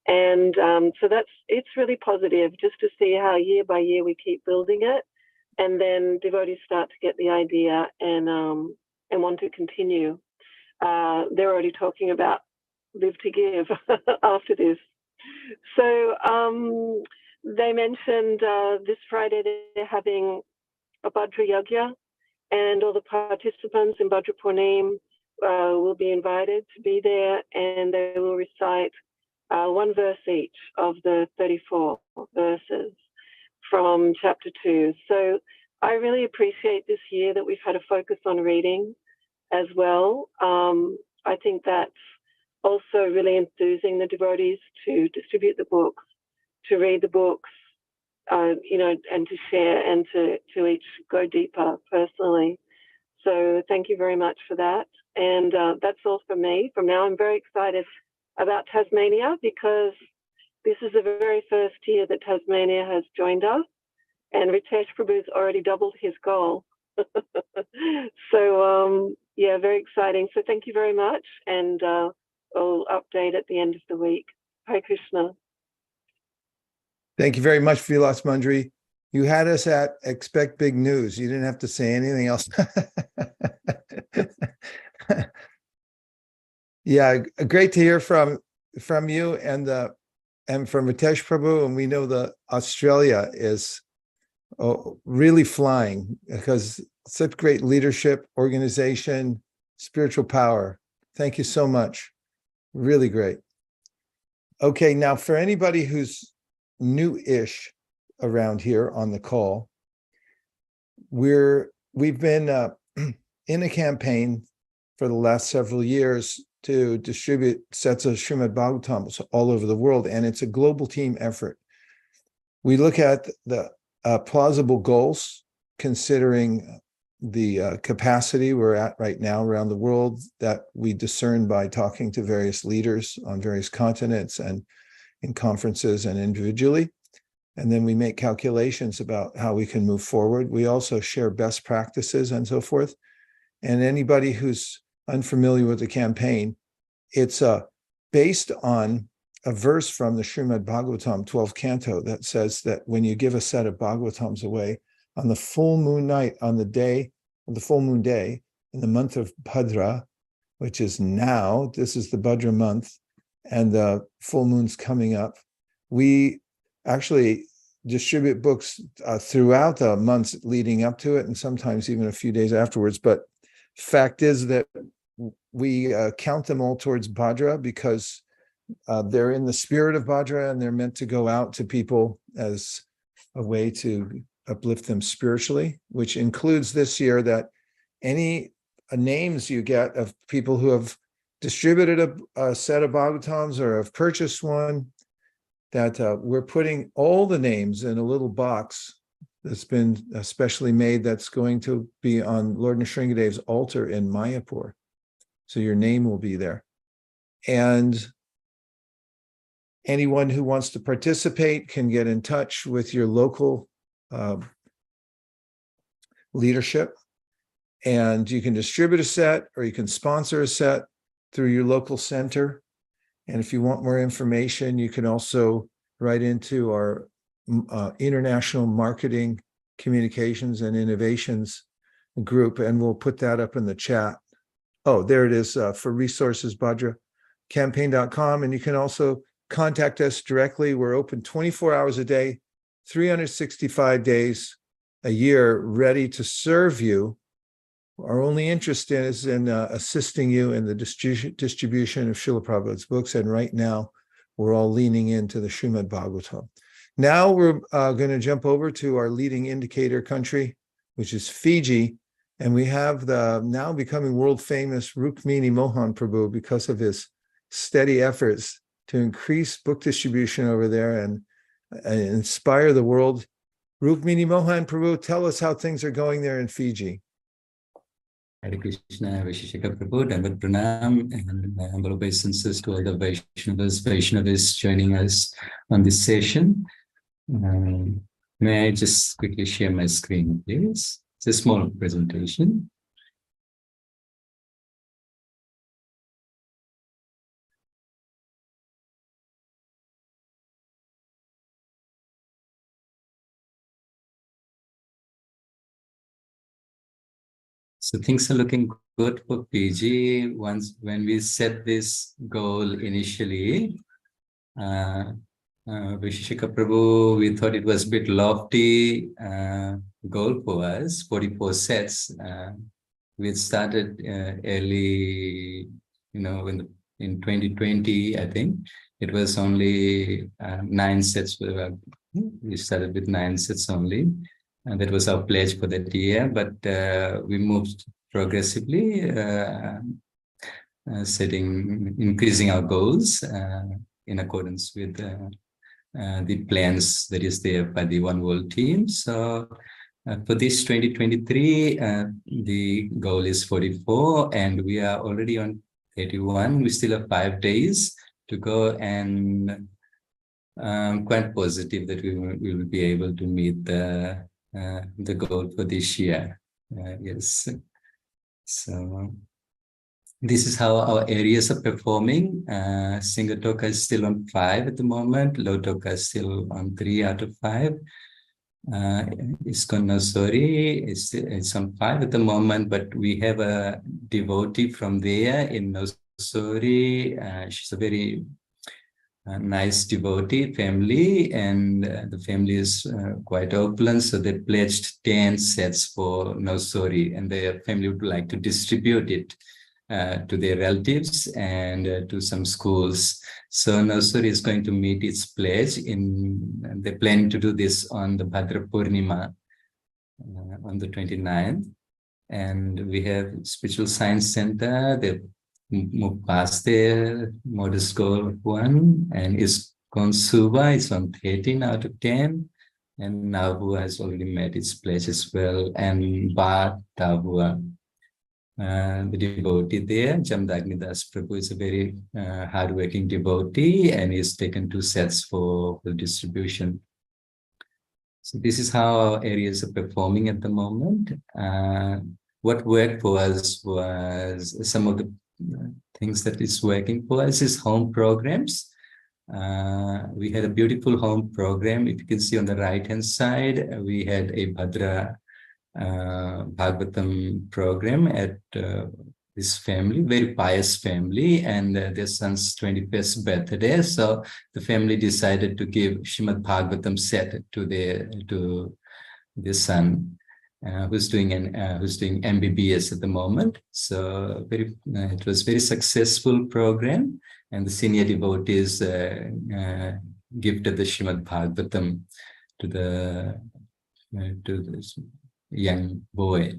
And so it's really positive just to see how year by year we keep building it. And then devotees start to get the idea and want to continue. They're already talking about live to give after this. So they mentioned this Friday they're having a Bhadra Yagya, and all the participants in Bhadra Purnima will be invited to be there, and they will recite one verse each of the 34 verses from chapter 2. So I really appreciate this year that we've had a focus on reading as well. I think that's also really enthusing the devotees to distribute the books, to read the books, you know, and to share and to each go deeper personally. So thank you very much for that. And that's all for me. From now, I'm very excited about Tasmania because this is the very first year that Tasmania has joined us, and Ritesh Prabhu's already doubled his goal. So yeah, very exciting. So thank you very much, and I'll update at the end of the week. Hare Krishna. Thank you very much, Vilas Mundry. You had us at expect big news. You didn't have to say anything else. Yeah, great to hear from you and from Ritesh Prabhu. And we know that Australia is really flying because such great leadership, organization, spiritual power. Thank you so much. Really great. Okay, now for anybody who's new-ish around here on the call, we've been in a campaign for the last several years to distribute sets of Srimad Bhagavatams all over the world, and it's a global team effort. We look at the plausible goals, considering the capacity we're at right now around the world that we discern by talking to various leaders on various continents and in conferences and individually. And then we make calculations about how we can move forward. We also share best practices and so forth. And anybody who's unfamiliar with the campaign, it's based on a verse from the Srimad Bhagavatam 12th canto that says that when you give a set of Bhagavatams away on the full moon night, on the full moon day, in the month of Bhadra, which is now, this is the Bhadra month, and the full moon's coming up, we actually distribute books throughout the months leading up to it, and sometimes even a few days afterwards. But fact is that we count them all towards Bhadra because they're in the spirit of Bhadra, and they're meant to go out to people as a way to uplift them spiritually, which includes this year that any names you get of people who have distributed a set of Bhagavatams or have purchased one, that we're putting all the names in a little box that's been specially made that's going to be on Lord Nrsingadev's altar in Mayapur. So your name will be there. And anyone who wants to participate can get in touch with your local leadership, and you can distribute a set or you can sponsor a set through your local center. And if you want more information, you can also write into our International Marketing, Communications and Innovations group, and we'll put that up in the chat. Oh, there it is for resources, BhadraCampaign.com. And you can also contact us directly. We're open 24 hours a day, 365 days a year, ready to serve you. Our only interest is in assisting you in the distribution of Srila Prabhupada's books. And right now, we're all leaning into the Srimad Bhagavatam. Now we're going to jump over to our leading indicator country, which is Fiji. And we have the now becoming world famous Rukmini Mohan Prabhu because of his steady efforts to increase book distribution over there and inspire the world. Rukmini Mohan Prabhu, tell us how things are going there in Fiji. Hare Krishna, Vishishika Prabhu, Bhadra Purnima, and my humble obeisances to all the Vaishnavas joining us on this session. May I just quickly share my screen, please? It's a small presentation. So things are looking good for PG. When we set this goal initially, Vishishika Prabhu, we thought it was a bit lofty goal for us, 44 sets. we had started early, in 2020, I think. It was only 9 sets. We started with 9 sets only. And that was our pledge for that year. But we moved progressively, increasing our goals in accordance with the plans that is there by the One World team. So for this 2023, the goal is 44, and we are already on 31. We still have 5 days to go, and quite positive that we will be able to meet the goal for this year. Yes. So this is how our areas are performing. Singatoka is still on 5 at the moment. Lautoka is still on 3 out of 5. Iskon Nosori is on 5 at the moment, but we have a devotee from there in Nosori. She's a very nice devotee family, and the family is quite opulent, so they pledged 10 sets for Nosori, and their family would like to distribute it to their relatives and to some schools. So Nosori is going to meet its pledge they're planning to do this on the Bhadra Purnima on the 29th. And we have Spiritual Science Center. They've moved past their modest goal of 1, and Iskon Suba is on 13 out of 10. And Navua has already met its pledge as well. And Ba Tavua, the devotee there, Jamdagnidas Prabhu, is a very hardworking devotee, and he's taken 2 sets for distribution. So this is how our areas are performing at the moment. What worked for us was some of the things that is working for us is home programs. We had a beautiful home program. If you can see on the right-hand side, we had a Bhadra Bhagavatam program at this family, very pious family, and their son's 21st birthday. So the family decided to give Srimad Bhagavatam set to their son, who's doing MBBS at the moment. So it was very successful program, and the senior devotees gifted the Srimad Bhagavatam to this young boy.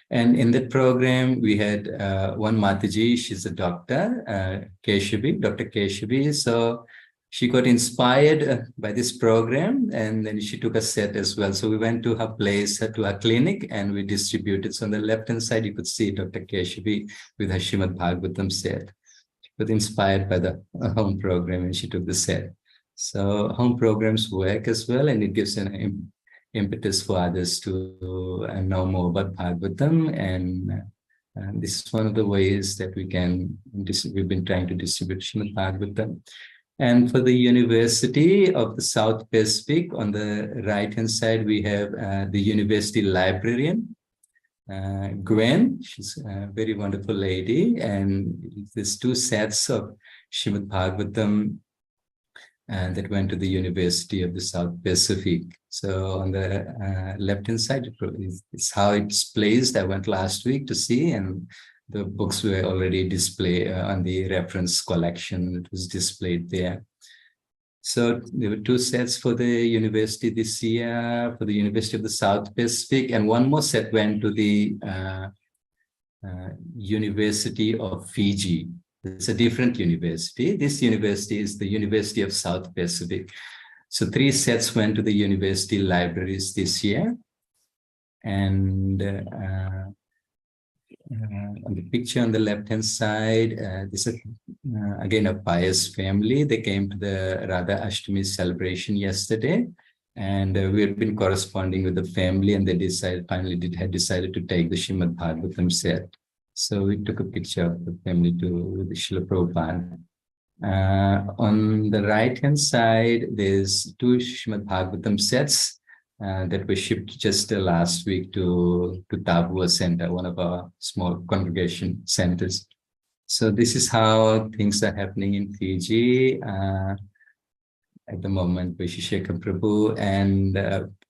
And in that program, we had one Mataji, she's a doctor, Dr. Keshavi. So she got inspired by this program, and then she took a set as well. So we went to her place, to her clinic, and we distributed. So on the left-hand side, you could see Dr. Keshavi with her Srimad Bhagavatam set. She was inspired by the home program, and she took the set. So home programs work as well, and it gives an impetus for others to know more about Bhagavatam, and this is one of the ways that we've been trying to distribute Srimad Bhagavatam. And for the University of the South Pacific, on the right-hand side, we have the university librarian, Gwen. She's a very wonderful lady, and there's 2 sets of Srimad Bhagavatam that went to the University of the South Pacific. So on the left-hand side, it's how it's placed. I went last week to see, and the books were already displayed on the reference collection. It was displayed there. So there were 2 sets for the university this year, for the University of the South Pacific, and 1 more set went to the University of Fiji. It's a different university. This university is the University of South Pacific. So 3 sets went to the university libraries this year. And on the picture on the left-hand side, this is again a pious family. They came to the Radha Ashtami celebration yesterday, and we had been corresponding with the family, and they had decided to take the Srimad Bhagavatam set. So we took a picture of the family with the Srila Prabhupada. On the right-hand side, there's 2 Srimad Bhagavatam sets that were shipped just last week to Tabua Center, one of our small congregation centers. So this is how things are happening in Fiji at the moment. Vishishekha Prabhu, and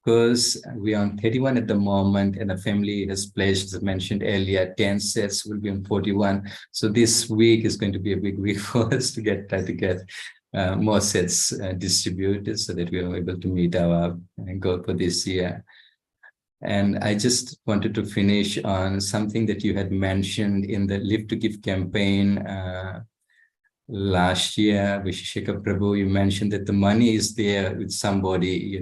because we're on 31 at the moment, and the family has pledged, as mentioned earlier, 10 sets will be on 41. So this week is going to be a big week for us to try to get more sets distributed so that we are able to meet our goal for this year. And I just wanted to finish on something that you had mentioned in the Live to Give campaign last year, Vishishika Prabhu. You mentioned that the money is there with somebody,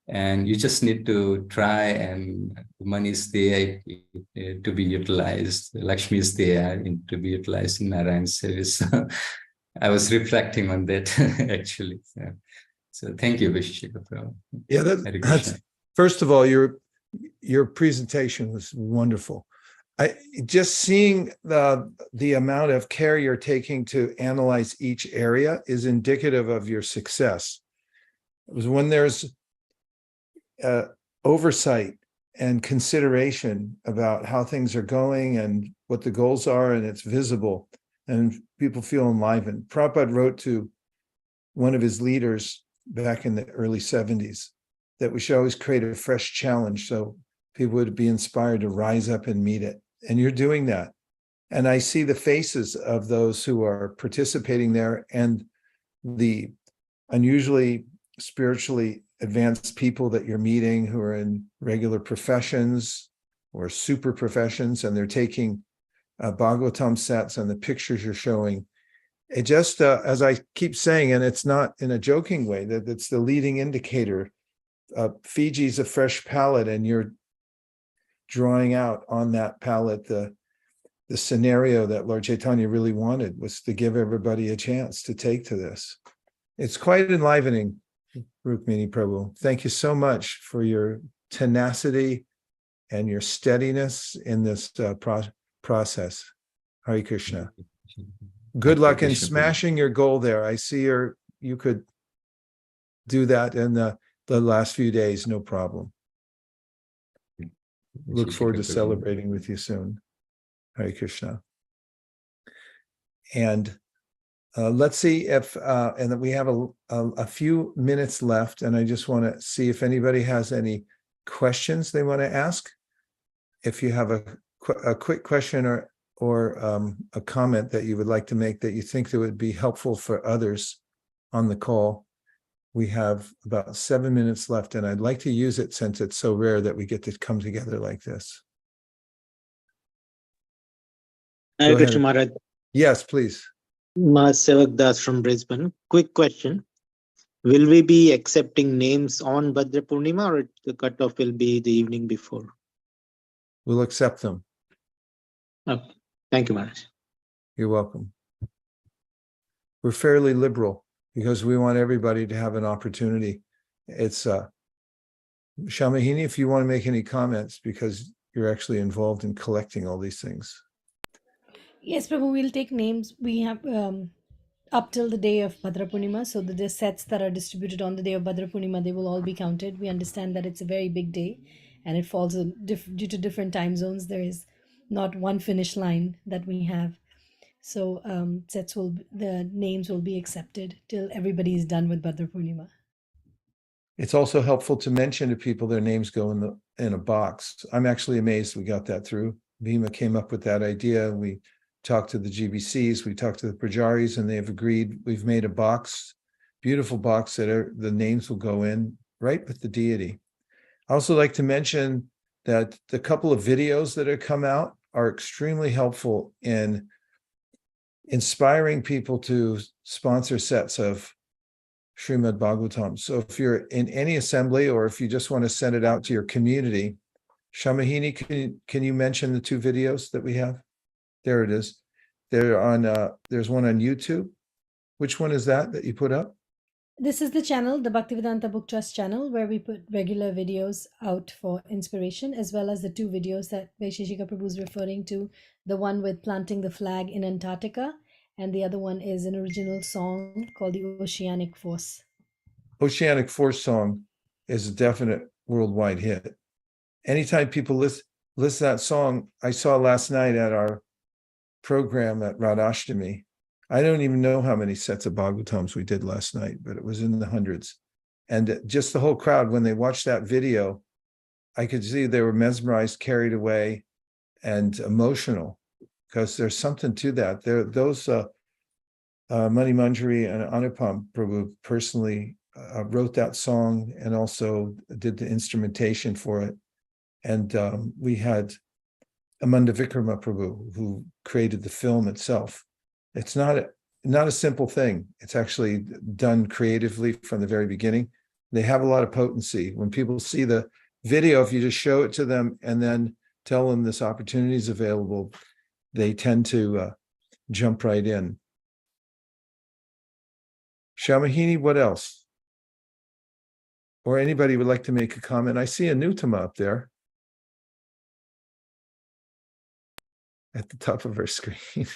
and you just need to try, and the money is there to be utilized. Lakshmi is there to be utilized in Narayan service. I was reflecting on that actually. So thank you, Vishishika Prabhu. Yeah, that's first of all, your presentation was wonderful. Just seeing the amount of care you're taking to analyze each area is indicative of your success. It was when there's oversight and consideration about how things are going and what the goals are, and it's visible, and people feel enlivened. Prabhupada wrote to one of his leaders back in the early 70s that we should always create a fresh challenge so people would be inspired to rise up and meet it. And you're doing that. And I see the faces of those who are participating there, and the unusually spiritually advanced people that you're meeting who are in regular professions or super professions, and they're taking Bhagavatam sets, and the pictures you're showing. It just, as I keep saying, and it's not in a joking way, that it's the leading indicator. Fiji's a fresh palette, and you're drawing out on that palette the scenario that Lord Chaitanya really wanted, was to give everybody a chance to take to this. It's quite enlivening, Rukmini Prabhu. Thank you so much for your tenacity and your steadiness in this process. Hare Krishna. Good luck in smashing your goal there. I see you could do that in the last few days, no problem. Look forward to celebrating with you soon. Hare Krishna. And let's see if, and then we have a few minutes left, and I just want to see if anybody has any questions they want to ask. If you have a quick question or a comment that you would like to make that you think that would be helpful for others on the call. We have about 7 minutes left, and I'd like to use it since it's so rare that we get to come together like this. Hare Krishna Maharaj. Yes, please. Sevak Das from Brisbane. Quick question. Will we be accepting names on Bhadra Purnima, or the cutoff will be the evening before? We'll accept them. Okay. Thank you, Maharaj. You're welcome. We're fairly liberal because we want everybody to have an opportunity. It's Shamahini, if you want to make any comments, because you're actually involved in collecting all these things. Yes, Prabhu, we'll take names. We have up till the day of Bhadra Purnima, so the sets that are distributed on the day of Bhadra Purnima, they will all be counted. We understand that it's a very big day, and it falls due to different time zones. There is not one finish line that we have. So the names will be accepted till everybody is done with Bhadra Purnima. It's also helpful to mention to people their names go in a box. I'm actually amazed we got that through. Bhima came up with that idea. We talked to the GBCs, we talked to the Prajaris, and they have agreed. We've made a box, beautiful box that the names will go in right with the deity. I also like to mention that the couple of videos that have come out are extremely helpful in inspiring people to sponsor sets of Srimad Bhagavatam. So if you're in any assembly, or if you just want to send it out to your community, Shamahini, can you mention the two videos that we have? There it is. They're on. There's one on YouTube. Which one is that you put up? This is the channel, the Bhaktivedanta Book Trust channel, where we put regular videos out for inspiration, as well as the two videos that Vaisheshika Prabhu is referring to. The one with planting the flag in Antarctica, and the other one is an original song called the Oceanic Force. Oceanic Force song is a definite worldwide hit. Anytime people list that song, I saw last night at our program at Radhashtami. I don't even know how many sets of Bhagavatams we did last night, but it was in the hundreds. And just the whole crowd, when they watched that video, I could see they were mesmerized, carried away, and emotional, because there's something to that. Those Mani Manjari and Anupam Prabhu personally wrote that song and also did the instrumentation for it. And we had Amanda Vikrama Prabhu, who created the film itself. It's not a simple thing. It's actually done creatively from the very beginning. They have a lot of potency. When people see the video, if you just show it to them and then tell them this opportunity is available, they tend to jump right in. Shamahini, what else? Or anybody would like to make a comment? I see Anutama up there at the top of our screen.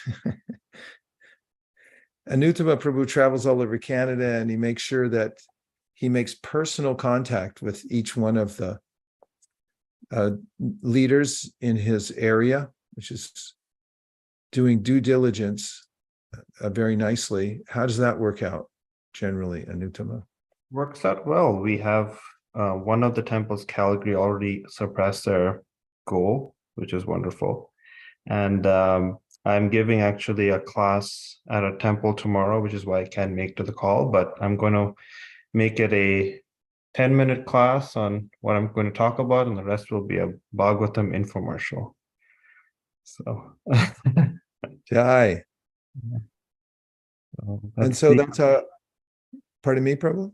Anutama Prabhu travels all over Canada, and he makes sure that he makes personal contact with each one of the leaders in his area, which is doing due diligence very nicely. How does that work out generally, Anutama? Works out well. We have one of the temples, Calgary, already surpassed their goal, which is wonderful. And I'm giving actually a class at a temple tomorrow, which is why I can't make to the call, but I'm going to make it a 10-minute class on what I'm going to talk about, and the rest will be a Bhagavatam infomercial. So, Jai. And so that's pardon me, Prabhu?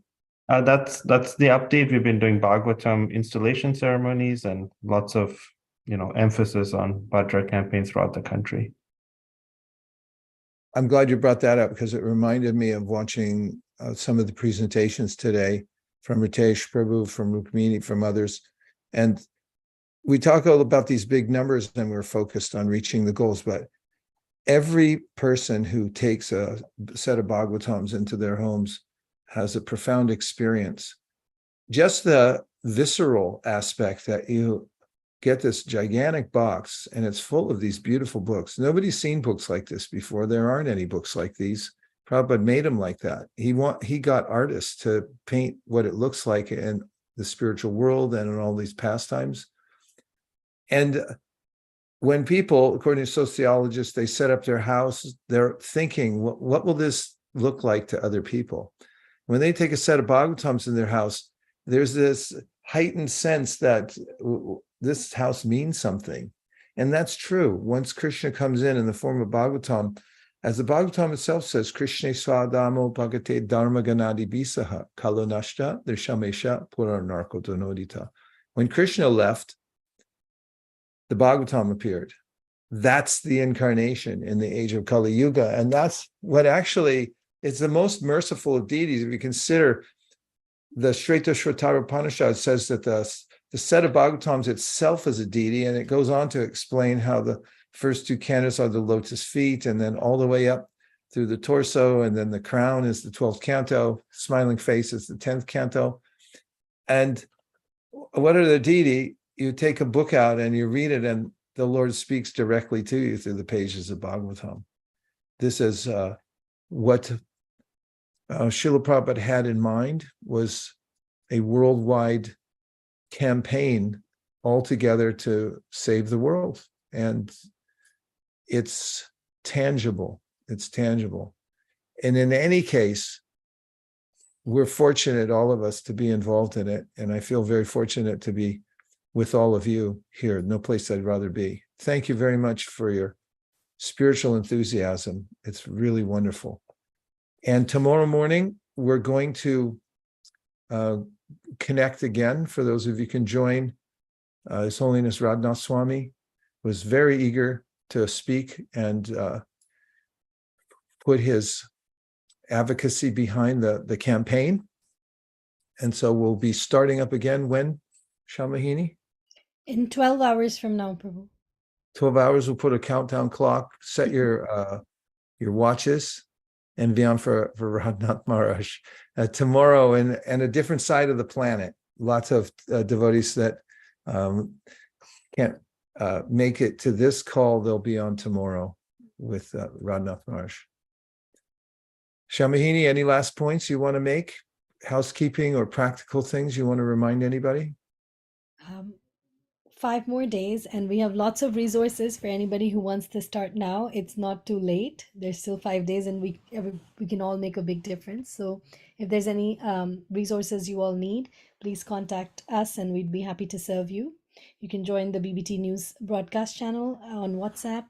That's the update. We've been doing Bhagavatam installation ceremonies and lots of emphasis on Bhadra campaigns throughout the country. I'm glad you brought that up, because it reminded me of watching some of the presentations today from Ritesh Prabhu, from Rukmini, from others. And we talk all about these big numbers and we're focused on reaching the goals, but every person who takes a set of Bhagavatams into their homes has a profound experience. Just the visceral aspect that you get this gigantic box and it's full of these beautiful books. Nobody's seen books like this before. There aren't any books like these. Prabhupada made them like that. He got artists to paint what it looks like in the spiritual world and in all these pastimes. And when people, according to sociologists, they set up their house, they're thinking, what will this look like to other people? When they take a set of Bhagavatams in their house, there's this heightened sense that this house means something. And that's true. Once Krishna comes in the form of Bhagavatam, as the Bhagavatam itself says, Krishna Swadamo Bhagate Dharma Ganadi Bisaha Kalonashta Dirshamesha Puranarko Donodita. When Krishna left, the Bhagavatam appeared. That's the incarnation in the age of Kali Yuga. And that's what actually is the most merciful of deities. If you consider the Shveta Shvatara Upanishad says that the set of Bhagavatams itself is a deity, and it goes on to explain how the first two cantos are the lotus feet, and then all the way up through the torso, and then the crown is the 12th canto, smiling face is the 10th canto. And what are the deity? You take a book out and you read it, and the Lord speaks directly to you through the pages of Bhagavatam. This is what Srila Prabhupada had in mind, was a worldwide campaign altogether to save the world. And it's tangible. It's tangible. And in any case, we're fortunate, all of us, to be involved in it. And I feel very fortunate to be with all of you here. No place I'd rather be. Thank you very much for your spiritual enthusiasm. It's really wonderful. And tomorrow morning, we're going to connect again. For those of you who can join, His Holiness Radhanath Swami was very eager to speak and put his advocacy behind the campaign. And so we'll be starting up again when, Shamahini? In 12 hours from now, Prabhu. 12 hours, we'll put a countdown clock, set your watches, and be on for Radhanath Maharaj. Tomorrow, and a different side of the planet. Lots of devotees that can't make it to this call, they'll be on tomorrow with Radhanath Maharaj. Shamahini, any last points you want to make? housekeeping or practical things you want to remind anybody? 5 more days, and we have lots of resources for anybody who wants to start now. It's not too late. There's still 5 days, and we can all make a big difference. So if there's any resources you all need, please contact us, and we'd be happy to serve you. You can join the BBT News broadcast channel on WhatsApp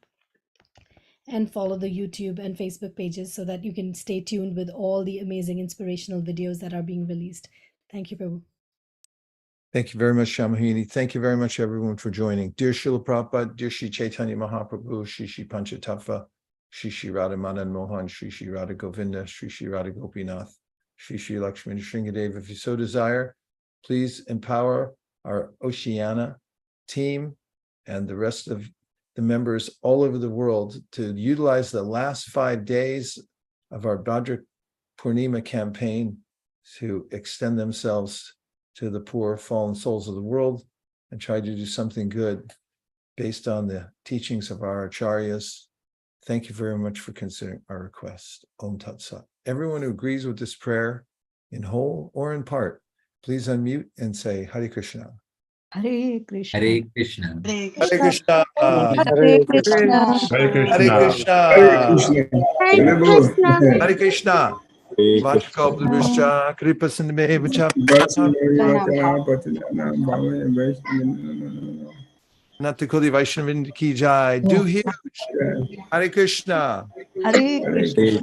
and follow the YouTube and Facebook pages so that you can stay tuned with all the amazing inspirational videos that are being released. Thank you, Prabhu. Thank you very much, Shamahini. Thank you very much, everyone, for joining. Dear Srila Prabhupada, dear Shri Chaitanya Mahaprabhu, Shri Shri Panchatattva, Shri Shri Radha Madan Mohan, Shri Shri Radha Govinda, Shri Shri Radha Gopinath, Shri Shri Lakshmi Shringadeva. If you so desire, please empower our Oceania team and the rest of the members all over the world to utilize the last 5 days of our Bhadra Purnima campaign to extend themselves to the poor fallen souls of the world and try to do something good based on the teachings of our acharyas. Thank you very much for considering our request. Om Tat Sat. Everyone who agrees with this prayer in whole or in part, please unmute and say Hare Krishna. Hare Krishna. Hare Krishna. Hare Hare Krishna. Krishna. Hare Krishna. Hare Krishna. Hare Krishna. Hare Krishna. Vachkabhishcha Kripa Sindhmevacha Natakodi Vaishnavind ki jai. Do huge. Hare Krishna. Hare Krishna.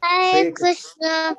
Hare Krishna.